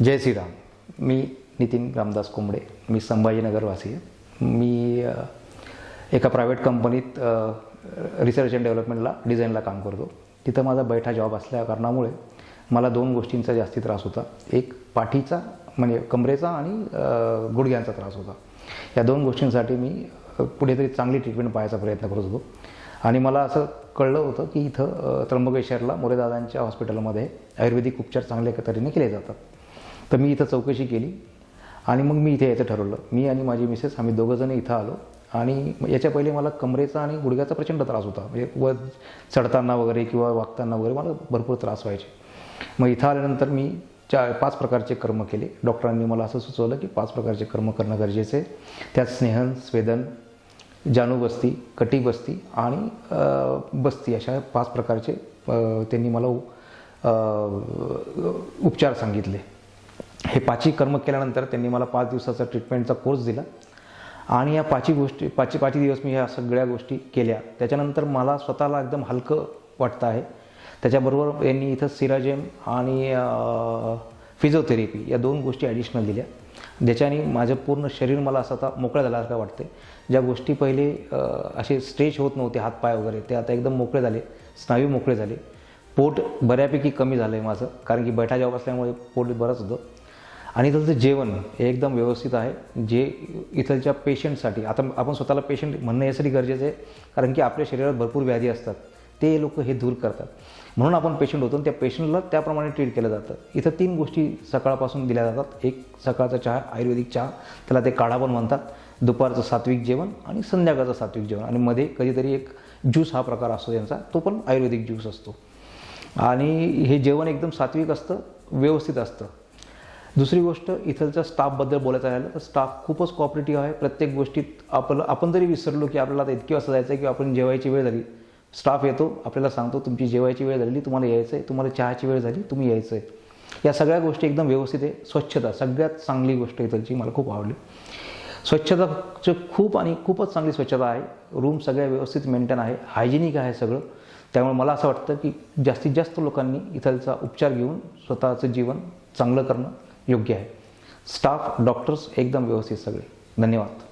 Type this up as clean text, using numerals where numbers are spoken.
जय श्रीराम. मी नितीन रामदास कोंबडे. मी संभाजीनगरवासी आहे. मी एका प्रायव्हेट कंपनीत रिसर्च अँड डेव्हलपमेंटला डिझाईनला काम करतो. तिथं माझा बैठा जॉब असल्या कारणामुळे मला दोन गोष्टींचा जास्ती त्रास होता. एक पाठीचा म्हणजे कमरेचा आणि गुडघ्यांचा त्रास होता. या दोन गोष्टींसाठी मी कुठेतरी चांगली ट्रीटमेंट पाहायचा प्रयत्न करत होतो. आणि मला असं कळलं होतं की इथं त्र्यंबकेश्वरला मोरेदादांच्या हॉस्पिटलमध्ये आयुर्वेदिक उपचार चांगल्या तऱ्हेने केले जातात. तर मी इथं चौकशी केली आणि मग मी इथे यायचं ठरवलं. मी आणि माझी मिसेस आम्ही दोघंजण इथं आलो. आणि याच्या पहिले मला कमरेचा आणि गुडघ्याचा प्रचंड त्रास होता. म्हणजे चढताना वगैरे किंवा वागताना वगैरे मला भरपूर त्रास व्हायचे. मग इथं आल्यानंतर मी 5 प्रकारचे कर्म केले. डॉक्टरांनी मला असं सुचवलं की 5 प्रकारचे कर्म करणं गरजेचं आहे. त्यात स्नेहन, स्वेदन, जाणूबस्ती, कटिबस्ती आणि बस्ती अशा 5 प्रकारचे त्यांनी मला उपचार सांगितले. हे 5ही कर्म केल्यानंतर त्यांनी मला 5 दिवसाचा ट्रीटमेंटचा कोर्स दिला. आणि या 5 दिवस मी ह्या सगळ्या गोष्टी केल्या. त्याच्यानंतर मला स्वतःला एकदम हलकं वाटतं आहे. त्याच्याबरोबर यांनी इथं सिराजेम आणि फिजिओथेरपी या 2 गोष्टी ॲडिशनल दिल्या. ज्याच्याने माझं पूर्ण शरीर मला असं आता मोकळं झाल्यासारखं वाटते. ज्या गोष्टी पहिले असे स्ट्रेच होत नव्हते हातपाय वगैरे, ते आता एकदम मोकळे झाले. स्नायू मोकळे झाले. पोट बऱ्यापैकी कमी झालं आहे माझं, कारण की बैठा जॉब असल्यामुळे पोट बरंच होतं. आणि इथलचं जेवण हे एकदम व्यवस्थित आहे. जे इथलच्या पेशंटसाठी, आता आपण स्वतःला पेशंट म्हणणं यासाठी गरजेचं आहे, कारण की आपल्या शरीरात भरपूर व्याधी असतात, ते लोक हे दूर करतात. म्हणून आपण पेशंट होतो आणि त्या पेशंटला त्याप्रमाणे ट्रीट केलं जातं. इथं 3 गोष्टी सकाळपासून दिल्या जातात. एक सकाळचा चहा, आयुर्वेदिक चहा, त्याला ते काढा पण म्हणतात. दुपारचं सात्विक जेवण आणि संध्याकाळचं सात्विक जेवण. आणि मध्ये कधीतरी एक ज्यूस हा प्रकार असतो त्यांचा, तो पण आयुर्वेदिक ज्यूस असतो. आणि हे जेवण एकदम सात्विक असतं, व्यवस्थित असतं. दुसरी गोष्ट, इथलच्या स्टाफबद्दल बोलायचं राहिलं तर स्टाफ खूपच कॉपरेटिव्ह आहे. प्रत्येक गोष्टीत आपण जरी विसरलो की आपल्याला आता इतकी वाजता जायचं आहे की आपण जेवायची वेळ झाली, स्टाफ येतो, आपल्याला सांगतो तुमची जेवायची वेळ झाली, तुम्हाला यायचं आहे, तुम्हाला चहाची वेळ झाली, तुम्ही यायचं आहे. या सगळ्या गोष्टी एकदम व्यवस्थित आहे. स्वच्छता सगळ्यात चांगली गोष्ट इथलची मला खूप आवडली. स्वच्छताचं खूपच चांगली स्वच्छता आहे. रूम सगळ्या व्यवस्थित मेंटेन आहे, हायजेनिक आहे सगळं. त्यामुळे मला असं वाटतं की जास्तीत जास्त लोकांनी इथलचा उपचार घेऊन स्वतःचं जीवन चांगलं करणं योग्य आहे. स्टाफ, डॉक्टर्स एकदम व्यवस्थित सगळे. धन्यवाद.